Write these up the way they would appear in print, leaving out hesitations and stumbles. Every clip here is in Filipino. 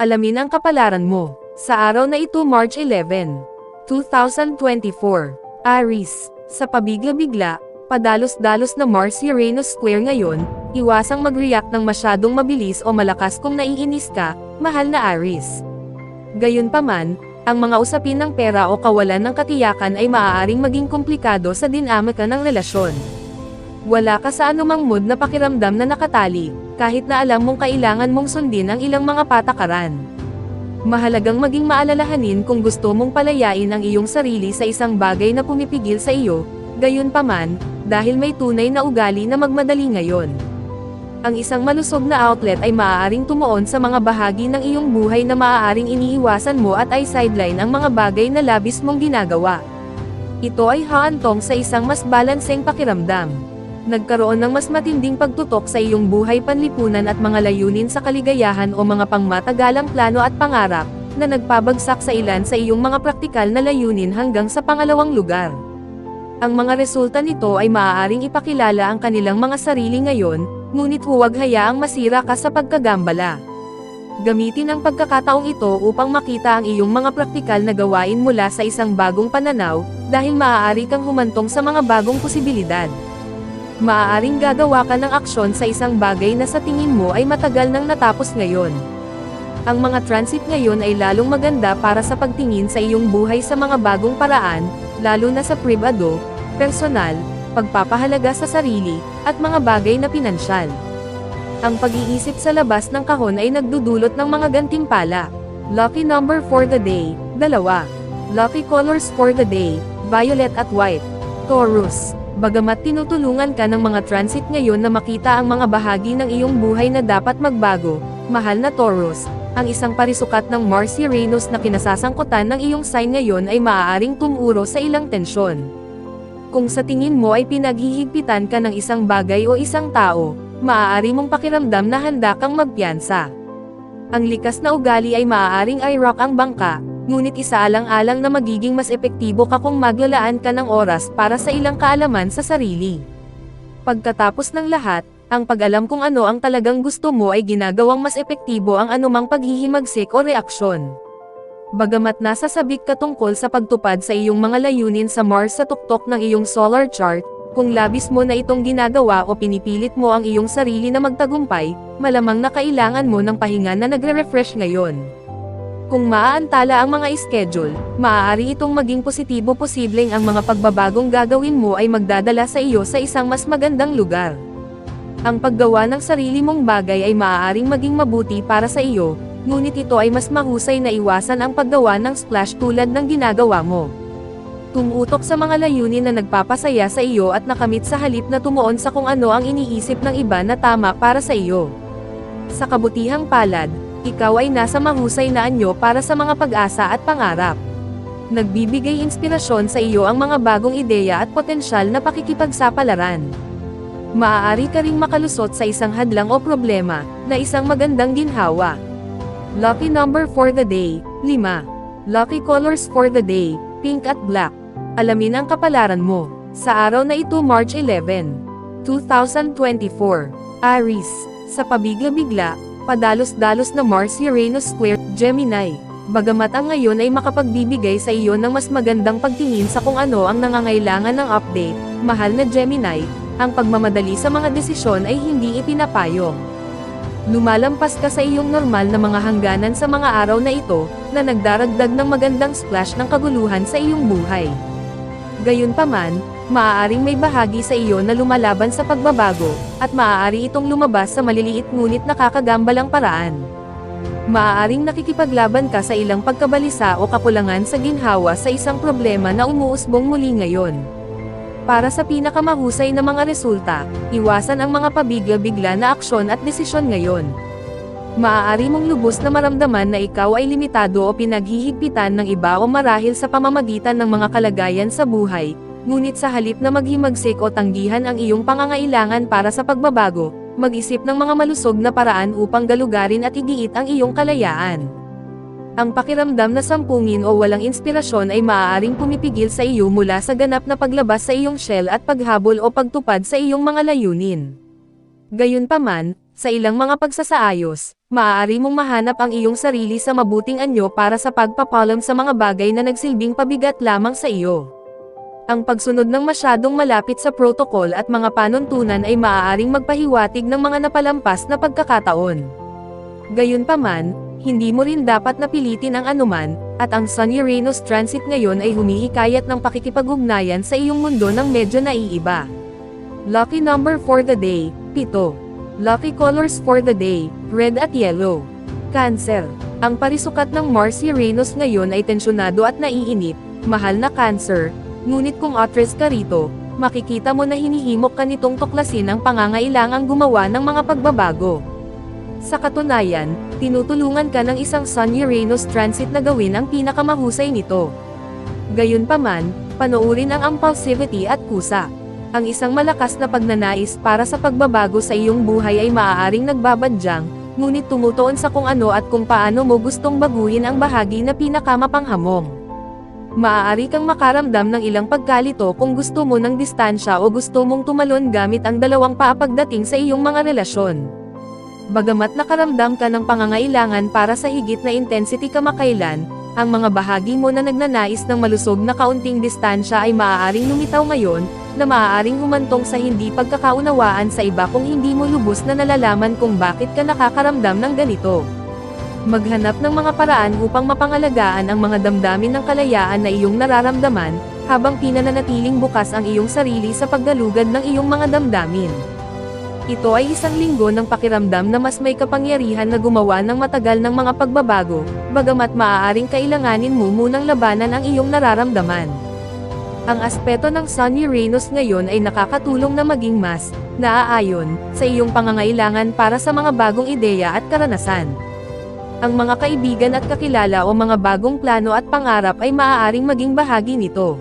Alamin ang kapalaran mo. Sa araw na ito March 11, 2024. Aries, sa pabigla-bigla, padalos-dalos na Mars-Uranus square ngayon, iwasang mag-react ng masyadong mabilis o malakas kung naiinis ka, mahal na Aries. Gayunpaman, ang mga usapin ng pera o kawalan ng katiyakan ay maaaring maging komplikado sa dinamika ng relasyon. Wala ka sa anumang mood na pakiramdam na nakatali, kahit na alam mong kailangan mong sundin ang ilang mga patakaran. Mahalagang maging maalalahanin kung gusto mong palayain ang iyong sarili sa isang bagay na pumipigil sa iyo, gayunpaman, dahil may tunay na ugali na magmadali ngayon. Ang isang malusog na outlet ay maaaring tumuon sa mga bahagi ng iyong buhay na maaaring iniiwasan mo at ay sideline ang mga bagay na labis mong ginagawa. Ito ay haantong sa isang mas balanseng pakiramdam. Nagkaroon ng mas matinding pagtutok sa iyong buhay panlipunan at mga layunin sa kaligayahan o mga pangmatagalang plano at pangarap, na nagpabagsak sa ilan sa iyong mga praktikal na layunin hanggang sa pangalawang lugar. Ang mga resulta nito ay maaaring ipakilala ang kanilang mga sarili ngayon, ngunit huwag hayaang masira ka sa pagkagambala. Gamitin ang pagkakataong ito upang makita ang iyong mga praktikal na gawain mula sa isang bagong pananaw, dahil maaari kang humantong sa mga bagong posibilidad. Maaaring gagawa ka ng aksyon sa isang bagay na sa tingin mo ay matagal nang natapos ngayon. Ang mga transit ngayon ay lalong maganda para sa pagtingin sa iyong buhay sa mga bagong paraan, lalo na sa pribado, personal, pagpapahalaga sa sarili, at mga bagay na pinansyal. Ang pag-iisip sa labas ng kahon ay nagdudulot ng mga gantimpala. Lucky number for the day, 2. Lucky colors for the day, violet at white. Taurus, bagamat tinutulungan ka ng mga transit ngayon na makita ang mga bahagi ng iyong buhay na dapat magbago, mahal na Taurus, ang isang parisukat ng Mars-Uranus na kinasasangkutan ng iyong sign ngayon ay maaaring tumuro sa ilang tensyon. Kung sa tingin mo ay pinaghihigpitan ka ng isang bagay o isang tao, maaari mong pakiramdam na handa kang magpiyansa. Ang likas na ugali ay maaaring i-rock ang bangka, ngunit isaalang-alang na magiging mas epektibo ka kung maglalaan ka ng oras para sa ilang kaalaman sa sarili. Pagkatapos ng lahat, ang pag-alam kung ano ang talagang gusto mo ay ginagawang mas epektibo ang anumang paghihimagsik o reaksyon. Bagamat nasa sabik ka tungkol sa pagtupad sa iyong mga layunin sa Mars sa tuktok ng iyong solar chart, kung labis mo na itong ginagawa o pinipilit mo ang iyong sarili na magtagumpay, malamang na kailangan mo ng pahinga na nagre-refresh ngayon. Kung maaantala ang mga schedule, maaari itong maging positibo posibleng ang mga pagbabagong gagawin mo ay magdadala sa iyo sa isang mas magandang lugar. Ang paggawa ng sarili mong bagay ay maaaring maging mabuti para sa iyo, ngunit ito ay mas mahusay na iwasan ang paggawa ng splash tulad ng ginagawa mo. Tumutok sa mga layunin na nagpapasaya sa iyo at nakamit sa halip na tumuon sa kung ano ang iniisip ng iba na tama para sa iyo. Sa kabutihang palad, ikaw ay nasa mahusay na anyo para sa mga pag-asa at pangarap. Nagbibigay inspirasyon sa iyo ang mga bagong ideya at potensyal na pakikipagsapalaran. Maaari ka ring makalusot sa isang hadlang o problema, na isang magandang ginhawa. Lucky number for the day, 5. Lucky colors for the day, pink at black. Alamin ang kapalaran mo. Sa araw na ito March 11, 2024. Aries, sa pabigla-bigla, padalos-dalos na Mars-Uranus square, Gemini. Bagamat ang ngayon ay makapagbibigay sa iyo ng mas magandang pagtingin sa kung ano ang nangangailangan ng update, mahal na Gemini, ang pagmamadali sa mga desisyon ay hindi ipinapayong. Lumalampas ka sa iyong normal na mga hangganan sa mga araw na ito, na nagdaragdag ng magandang splash ng kaguluhan sa iyong buhay. Gayunpaman, maaaring may bahagi sa iyo na lumalaban sa pagbabago, at maaari itong lumabas sa maliliit ngunit nakakagambalang paraan. Maaaring nakikipaglaban ka sa ilang pagkabalisa o kakulangan sa ginhawa sa isang problema na umuusbong muli ngayon. Para sa pinakamahusay na mga resulta, iwasan ang mga pabigla-bigla na aksyon at desisyon ngayon. Maaari mong lubos na maramdaman na ikaw ay limitado o pinaghihigpitan ng iba o marahil sa pamamagitan ng mga kalagayan sa buhay, ngunit sa halip na maghimagsik o tanggihan ang iyong pangangailangan para sa pagbabago, mag-isip ng mga malusog na paraan upang galugarin at igiit ang iyong kalayaan. Ang pakiramdam na sampungin o walang inspirasyon ay maaaring pumipigil sa iyo mula sa ganap na paglabas sa iyong shell at paghabol o pagtupad sa iyong mga layunin. Gayunpaman, Sa ilang mga pagsasaayos, maaari mong mahanap ang iyong sarili sa mabuting anyo para sa pagpapalam sa mga bagay na nagsilbing pabigat lamang sa iyo. Ang pagsunod ng masyadong malapit sa protokol at mga panuntunan ay maaaring magpahiwatig ng mga napalampas na pagkakataon. Gayunpaman, hindi mo rin dapat napilitin ang anuman, at ang Sun-Uranus transit ngayon ay humihikayat ng pakikipag-ugnayan sa iyong mundo ng medyo naiiba. Lucky number for the day, 7. Lucky colors for the day, red at yellow. Cancer. Ang parisukat ng Mars-Uranus ngayon ay tensyonado at naiinip, mahal na Cancer. Ngunit kung atres ka rito, makikita mo na hinihimok ka nitong tuklasin ang pangangailangang gumawa ng mga pagbabago. Sa katunayan, tinutulungan ka ng isang Sun-Uranus transit na gawin ang pinakamahusay nito. Gayunpaman, panoorin ang impulsivity at kusa. Ang isang malakas na pagnanais para sa pagbabago sa iyong buhay ay maaaring nagbabadyang, ngunit tumutuon sa kung ano at kung paano mo gustong baguhin ang bahagi na pinakamapanghamong. Maaari kang makaramdam ng ilang pagkalito kung gusto mo ng distansya o gusto mong tumalon gamit ang dalawang paa pagdating sa iyong mga relasyon. Bagamat nakaramdam ka ng pangangailangan para sa higit na intensity kamakailan, ang mga bahagi mo na nagnanais ng malusog na kaunting distansya ay maaaring lumitaw ngayon, na maaaring humantong sa hindi pagkakaunawaan sa iba kung hindi mo lubos na nalalaman kung bakit ka nakakaramdam ng ganito. Maghanap ng mga paraan upang mapangalagaan ang mga damdamin ng kalayaan na iyong nararamdaman, habang pinananatiling bukas ang iyong sarili sa paggalugad ng iyong mga damdamin. Ito ay isang linggo ng pakiramdam na mas may kapangyarihan na gumawa ng matagal ng mga pagbabago, bagamat maaaring kailanganin mo munang labanan ang iyong nararamdaman. Ang aspeto ng Sun-Uranus ngayon ay nakakatulong na maging mas naaayon sa iyong pangangailangan para sa mga bagong ideya at karanasan. Ang mga kaibigan at kakilala o mga bagong plano at pangarap ay maaaring maging bahagi nito.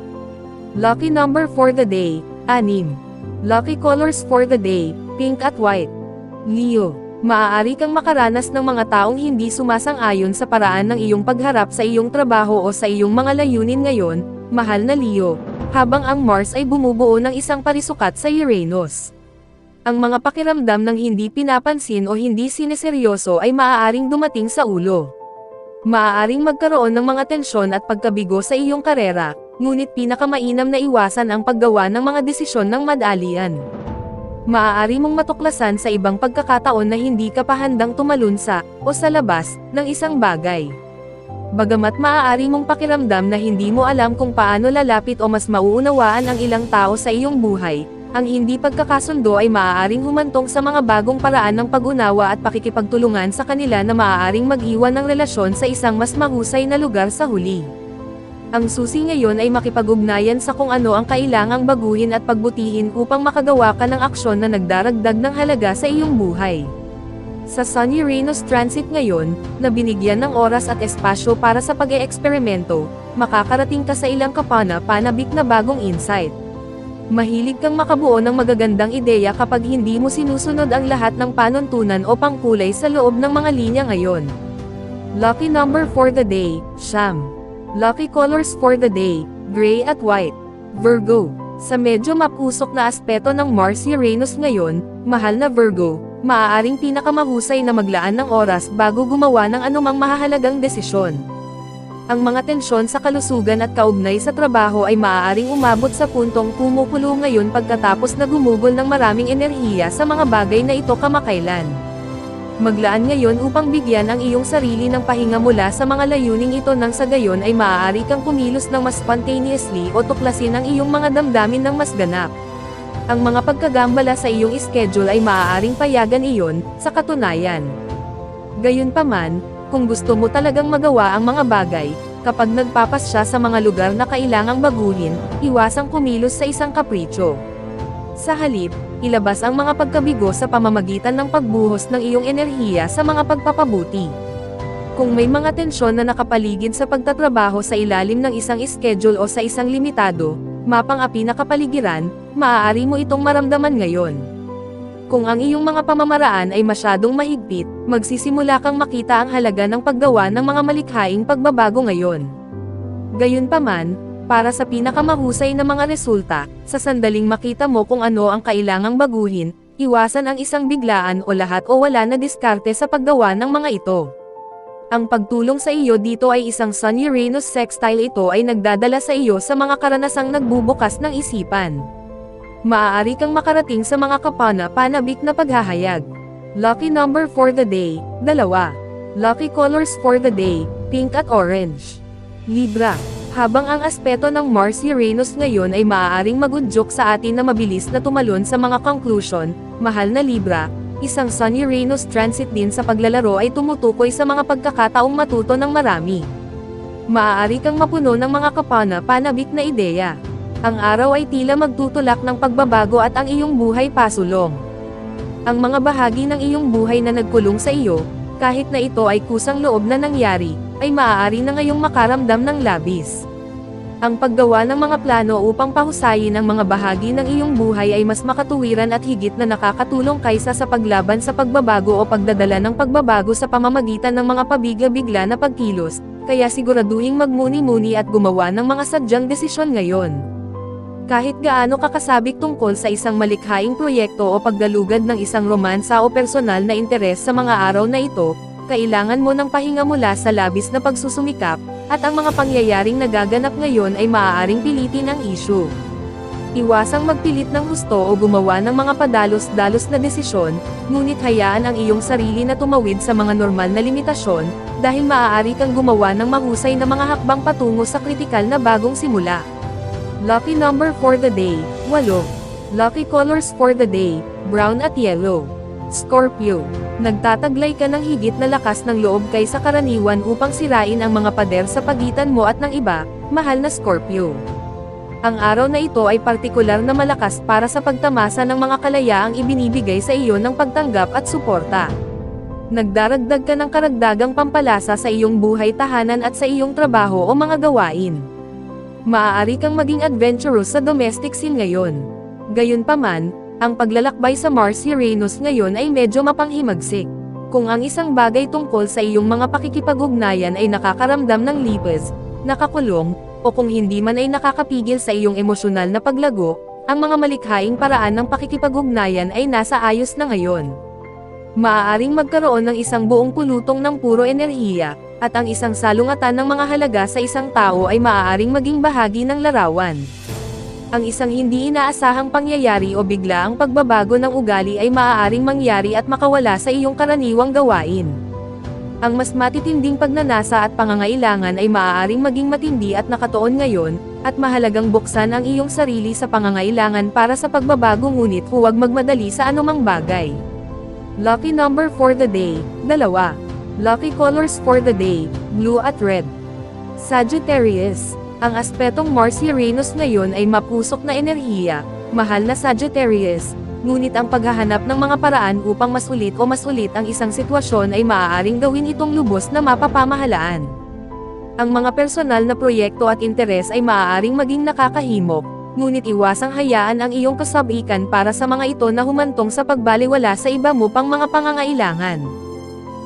Lucky number for the day, 6. Lucky colors for the day, pink at white. Leo, maaari kang makaranas ng mga taong hindi sumasang-ayon sa paraan ng iyong pagharap sa iyong trabaho o sa iyong mga layunin ngayon, mahal na Leo, habang ang Mars ay bumubuo ng isang parisukat sa Uranus. Ang mga pakiramdam ng hindi pinapansin o hindi sineseryoso ay maaaring dumating sa ulo. Maaaring magkaroon ng mga tensyon at pagkabigo sa iyong karera, ngunit pinakamainam na iwasan ang paggawa ng mga desisyon ng madalian. Maaari mong matuklasan sa ibang pagkakataon na hindi ka pa handang tumalun sa, o sa labas, ng isang bagay. Bagamat maaari mong pakiramdam na hindi mo alam kung paano lalapit o mas mauunawaan ang ilang tao sa iyong buhay, ang hindi pagkakasundo ay maaaring humantong sa mga bagong paraan ng pag-unawa at pakikipagtulungan sa kanila na maaaring mag-iwan ng relasyon sa isang mas mahusay na lugar sa huli. Ang susi ngayon ay makipag-ugnayan sa kung ano ang kailangang baguhin at pagbutihin upang makagawa ka ng aksyon na nagdaragdag ng halaga sa iyong buhay. Sa Sun-Uranus transit ngayon, na binigyan ng oras at espasyo para sa pag-eeksperimento, makakarating ka sa ilang kapana-panabik na bagong insight. Mahilig kang makabuo ng magagandang ideya kapag hindi mo sinusunod ang lahat ng panuntunan o pangkulay sa loob ng mga linya ngayon. Lucky number for the day, 9. Lucky colors for the day, gray at white. Virgo, sa medyo mapusok na aspeto ng Mars-Uranus ngayon, mahal na Virgo, maaaring pinakamahusay na maglaan ng oras bago gumawa ng anumang mahahalagang desisyon. Ang mga tensyon sa kalusugan at kaugnay sa trabaho ay maaaring umabot sa puntong kumukulo ngayon pagkatapos na gumugol ng maraming enerhiya sa mga bagay na ito kamakailan. Maglaan ngayon upang bigyan ang iyong sarili ng pahinga mula sa mga layuning ito nang sa gayon ay maaari kang kumilos ng mas spontaneously o tuklasin ang iyong mga damdamin ng mas ganap. Ang mga pagkagambala sa iyong schedule ay maaaring payagan iyon, sa katunayan. Gayunpaman, kung gusto mo talagang magawa ang mga bagay, kapag nagpapasya sa mga lugar na kailangang baguhin, iwasang kumilos sa isang kapritsyo. Sa halip, ilabas ang mga pagkabigo sa pamamagitan ng pagbuhos ng iyong enerhiya sa mga pagpapabuti. Kung may mga tensyon na nakapaligid sa pagtatrabaho sa ilalim ng isang schedule o sa isang limitado, mapang-api na kapaligiran, maaari mo itong maramdaman ngayon. Kung ang iyong mga pamamaraan ay masyadong mahigpit, magsisimula kang makita ang halaga ng paggawa ng mga malikhaing pagbabago ngayon. Gayunpaman, para sa pinakamahusay na mga resulta, sa sandaling makita mo kung ano ang kailangang baguhin, Iwasan ang isang biglaan o lahat o wala na diskarte sa paggawa ng mga ito. Ang pagtulong sa iyo dito ay isang Sun-Uranus sextile. Ito ay nagdadala sa iyo sa mga karanasang nagbubukas ng isipan. Maaari kang makarating sa mga kapana-panabik na paghahayag. Lucky number for the day, 2. Lucky colors for the day, pink at orange. Libra. Habang ang aspeto ng Mars-Uranus ngayon ay maaaring magudyok sa atin na mabilis na tumalon sa mga conclusion, mahal na Libra, isang Sun-Uranus transit din sa paglalaro ay tumutukoy sa mga pagkakataong matuto ng marami. Maaari kang mapuno ng mga kapana-panabik na ideya. Ang araw ay tila magtutulak ng pagbabago at ang iyong buhay pasulong. Ang mga bahagi ng iyong buhay na nagkulong sa iyo, kahit na ito ay kusang loob na nangyari, ay maaari na ngayong makaramdam ng labis. Ang paggawa ng mga plano upang pahusayin ang mga bahagi ng iyong buhay ay mas makatuwiran at higit na nakakatulong kaysa sa paglaban sa pagbabago o pagdadala ng pagbabago sa pamamagitan ng mga pabigla-bigla na pagkilos, kaya siguraduhing magmuni-muni at gumawa ng mga sadyang desisyon ngayon. Kahit gaano kakasabik tungkol sa isang malikhaing proyekto o pagdalugad ng isang romansa o personal na interes sa mga araw na ito, kailangan mo ng pahinga mula sa labis na pagsusumikap, at ang mga pangyayaring nagaganap ngayon ay maaaring pilitin ang issue. Iwasang magpilit ng husto o gumawa ng mga padalos-dalos na desisyon, ngunit hayaan ang iyong sarili na tumawid sa mga normal na limitasyon, dahil maaari kang gumawa ng mahusay na mga hakbang patungo sa kritikal na bagong simula. Lucky number for the day, 8. Lucky colors for the day, brown at yellow. Scorpio. Nagtataglay ka ng higit na lakas ng loob kaysa karaniwan upang sirain ang mga pader sa pagitan mo at ng iba, mahal na Scorpio. Ang araw na ito ay partikular na malakas para sa pagtamasa ng mga kalayaang ibinibigay sa iyo ng pagtanggap at suporta. Nagdaragdag ka ng karagdagang pampalasa sa iyong buhay tahanan at sa iyong trabaho o mga gawain. Maaari kang maging adventurous sa domestic scene ngayon. Gayunpaman, ang paglalakbay sa Mars-Uranus ngayon ay medyo mapanghimagsik. Kung ang isang bagay tungkol sa iyong mga pakikipag-ugnayan ay nakakaramdam ng lipas, nakakulong, o kung hindi man ay nakakapigil sa iyong emosyonal na paglago, ang mga malikhaing paraan ng pakikipag-ugnayan ay nasa ayos na ngayon. Maaaring magkaroon ng isang buong pulutong ng puro enerhiya, at ang isang salungatan ng mga halaga sa isang tao ay maaaring maging bahagi ng larawan. Ang isang hindi inaasahang pangyayari o biglaang pagbabago ng ugali ay maaaring mangyari at makawala sa iyong karaniwang gawain. Ang mas matitinding pagnanasa at pangangailangan ay maaaring maging matindi at nakatuon ngayon, at mahalagang buksan ang iyong sarili sa pangangailangan para sa pagbabago, ngunit huwag magmadali sa anumang bagay. Lucky number for the day, 2. Lucky colors for the day, blue at red. Sagittarius. Ang aspetong Mars-Uranus ngayon ay mapusok na enerhiya, mahal na Sagittarius, ngunit ang paghahanap ng mga paraan upang mas ulit ang isang sitwasyon ay maaaring gawin itong lubos na mapapamahalaan. Ang mga personal na proyekto at interes ay maaaring maging nakakahimok, ngunit iwasang hayaan ang iyong kasabikan para sa mga ito na humantong sa pagbalewala sa iba mo pang mga pangangailangan.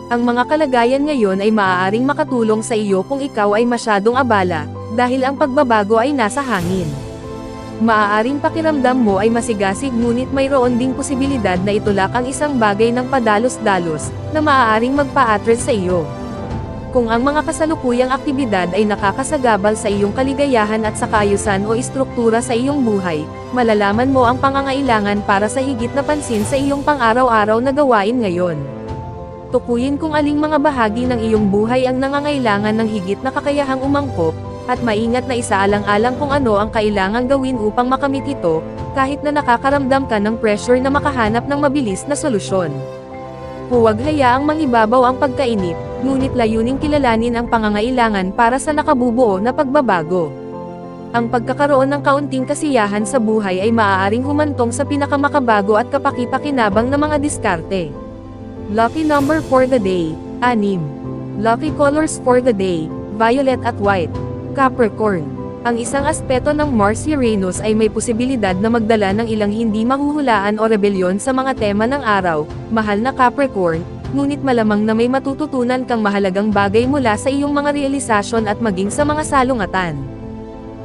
Ang mga kalagayan ngayon ay maaaring makatulong sa iyo kung ikaw ay masyadong abala, dahil ang pagbabago ay nasa hangin. Maaaring pakiramdam mo ay masigasig, ngunit mayroon ding posibilidad na itulak ang isang bagay ng padalos-dalos, na maaaring magpa-attract sa iyo. Kung ang mga kasalukuyang aktibidad ay nakakasagabal sa iyong kaligayahan at sa kaayusan o istruktura sa iyong buhay, malalaman mo ang pangangailangan para sa higit na pansin sa iyong pang-araw-araw na gawain ngayon. Tukuyin kung aling mga bahagi ng iyong buhay ang nangangailangan ng higit na kakayahang umangkop, at maingat na isaalang-alang kung ano ang kailangang gawin upang makamit ito, kahit na nakakaramdam ka ng pressure na makahanap ng mabilis na solusyon. Huwag hayaang mangibabaw ang pagkainip, ngunit layuning kilalanin ang pangangailangan para sa nakabubuo na pagbabago. Ang pagkakaroon ng kaunting kasiyahan sa buhay ay maaaring humantong sa pinakamakabago at kapaki-pakinabang na mga diskarte. Lucky number for the day, 6. Lucky colors for the day, violet at white. Capricorn. Ang isang aspeto ng Mars-Uranus ay may posibilidad na magdala ng ilang hindi mahuhulaan o rebelyon sa mga tema ng araw, mahal na Capricorn, ngunit malamang na may matututunan kang mahalagang bagay mula sa iyong mga realisasyon at maging sa mga salungatan.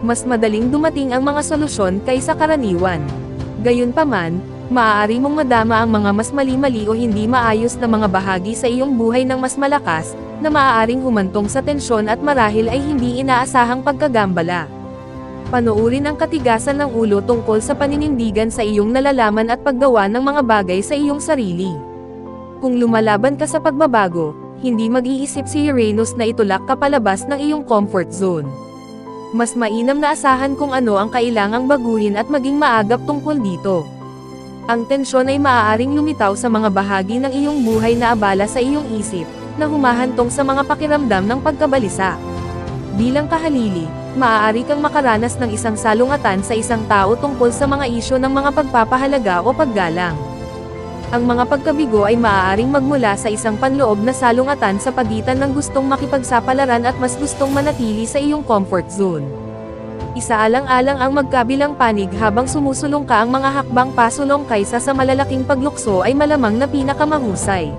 Mas madaling dumating ang mga solusyon kaysa karaniwan. Gayunpaman, Maaari mong madama ang mga mas mali-mali o hindi maayos na mga bahagi sa iyong buhay ng mas malakas, na maaaring humantong sa tensyon at marahil ay hindi inaasahang pagkagambala. Panoorin ang katigasan ng ulo tungkol sa paninindigan sa iyong nalalaman at paggawa ng mga bagay sa iyong sarili. Kung lumalaban ka sa pagbabago, hindi mag-iisip si Uranus na itulak ka palabas ng iyong comfort zone. Mas mainam na asahan kung ano ang kailangang baguhin at maging maagap tungkol dito. Ang tensyon ay maaaring lumitaw sa mga bahagi ng iyong buhay na abala sa iyong isip, na humahantong sa mga pakiramdam ng pagkabalisa. Bilang kahalili, maaari kang makaranas ng isang salungatan sa isang tao tungkol sa mga isyu ng mga pagpapahalaga o paggalang. Ang mga pagkabigo ay maaaring magmula sa isang panloob na salungatan sa pagitan ng gustong makipagsapalaran at mas gustong manatili sa iyong comfort zone. Isaalang-alang ang magkabilang panig habang sumusulong ka, ang mga hakbang pasulong kaysa sa malalaking paglukso ay malamang na pinakamahusay.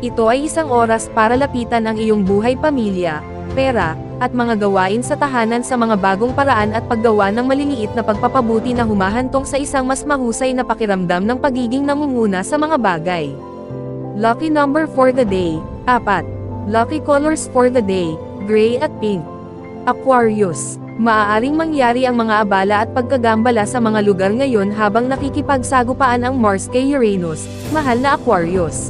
Ito ay isang oras para lapitan ang iyong buhay, pamilya, pera, at mga gawain sa tahanan sa mga bagong paraan at paggawa ng maliliit na pagpapabuti na humahantong sa isang mas mahusay na pakiramdam ng pagiging nangunguna sa mga bagay. Lucky number for the day, 4. Lucky colors for the day, gray at pink. Aquarius. Maaaring mangyari ang mga abala at pagkagambala sa mga lugar ngayon habang nakikipagsagupaan ang Mars kay Uranus, mahal na Aquarius.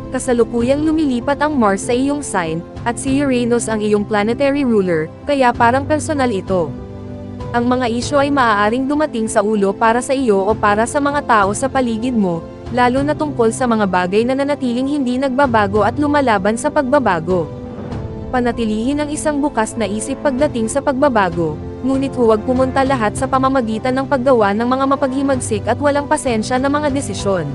Kasalukuyang lumilipat ang Mars sa iyong sign, at si Uranus ang iyong planetary ruler, kaya parang personal ito. Ang mga isyu ay maaaring dumating sa ulo para sa iyo o para sa mga tao sa paligid mo, lalo na tungkol sa mga bagay na nanatiling hindi nagbabago at lumalaban sa pagbabago. Panatilihin ang isang bukas na isip pagdating sa pagbabago, ngunit huwag pumunta lahat sa pamamagitan ng paggawa ng mga mapaghimagsik at walang pasensya na mga desisyon.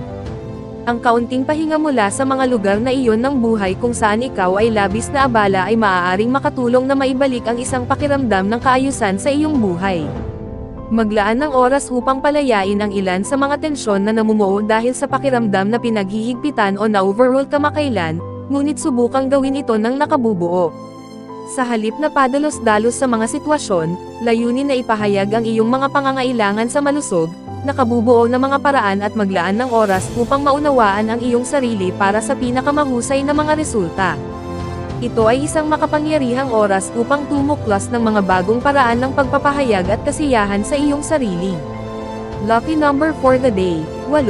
Ang kaunting pahinga mula sa mga lugar na iyon ng buhay kung saan ikaw ay labis na abala ay maaaring makatulong na maibalik ang isang pakiramdam ng kaayusan sa iyong buhay. Maglaan ng oras upang palayain ang ilan sa mga tensyon na namumuo dahil sa pakiramdam na pinaghihigpitan o na-overrule kamakailan, ngunit subukang gawin ito ng nakabubuo. Sa halip na padalos-dalos sa mga sitwasyon, layunin na ipahayag ang iyong mga pangangailangan sa malusog, nakabubuo na mga paraan at maglaan ng oras upang maunawaan ang iyong sarili para sa pinakamahusay na mga resulta. Ito ay isang makapangyarihang oras upang tumuklas ng mga bagong paraan ng pagpapahayag at kasiyahan sa iyong sarili. Lucky number for the day, 8.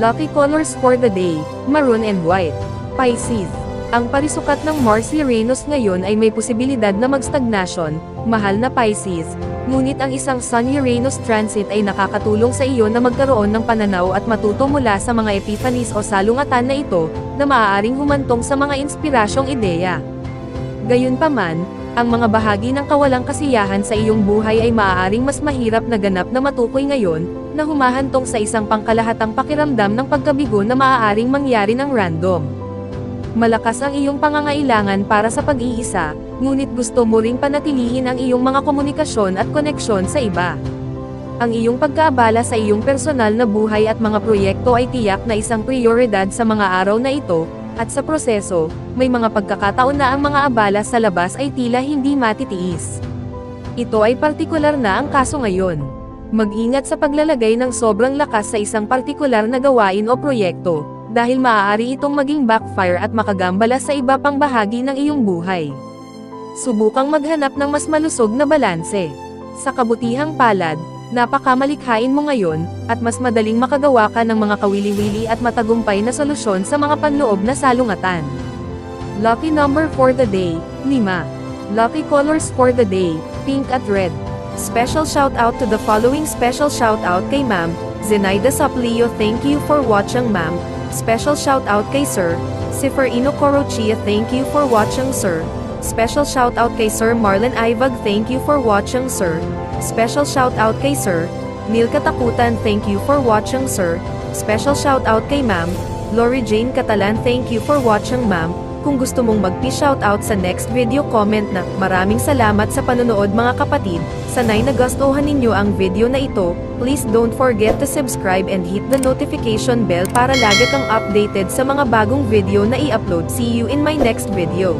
Lucky colors for the day, maroon and white. Pisces. Ang parisukat ng Mars-Uranus ngayon ay may posibilidad na magstagnasyon, mahal na Pisces, ngunit ang isang Sun-Uranus transit ay nakakatulong sa iyo na magkaroon ng pananaw at matuto mula sa mga epiphanies o salungatan na ito, na maaaring humantong sa mga inspirasyong ideya. Gayunpaman, ang mga bahagi ng kawalang kasiyahan sa iyong buhay ay maaaring mas mahirap na ganap na matukoy ngayon, na humahantong sa isang pangkalahatang pakiramdam ng pagkabigo na maaaring mangyari ng random. Malakas ang iyong pangangailangan para sa pag-iisa, ngunit gusto mo ring panatilihin ang iyong mga komunikasyon at koneksyon sa iba. Ang iyong pagkaabala sa iyong personal na buhay at mga proyekto ay tiyak na isang prioridad sa mga araw na ito, at sa proseso, may mga pagkakataon na ang mga abala sa labas ay tila hindi matitiis. Ito ay partikular na ang kaso ngayon. Mag-ingat sa paglalagay ng sobrang lakas sa isang partikular na gawain o proyekto, dahil maaari itong maging backfire at makagambala sa iba pang bahagi ng iyong buhay. Subukang maghanap ng mas malusog na balanse. Sa kabutihang palad, napakamalikhain mo ngayon, at mas madaling makagawa ka ng mga kawili-wili at matagumpay na solusyon sa mga panloob na salungatan. Lucky number for the day, 5. Lucky colors for the day, pink at red. Special shout out to the following. Special shout out kay Ma'am Zenaida Saplio, thank you for watching ma'am. Special shout out kay Sir Seferino Corochia, thank you for watching sir. Special shout out kay Sir Marlon Ivag, thank you for watching sir. Special shout out kay Sir Neil Katakutan, thank you for watching sir. Special shout out kay Ma'am Lori Jane Catalan, thank you for watching ma'am. Kung gusto mong mag-shoutout sa next video, comment na. Maraming salamat sa panonood mga kapatid. Sanay nagustuhan ninyo ang video na ito. Please don't forget to subscribe and hit the notification bell para lagi kang updated sa mga bagong video na i-upload. See you in my next video.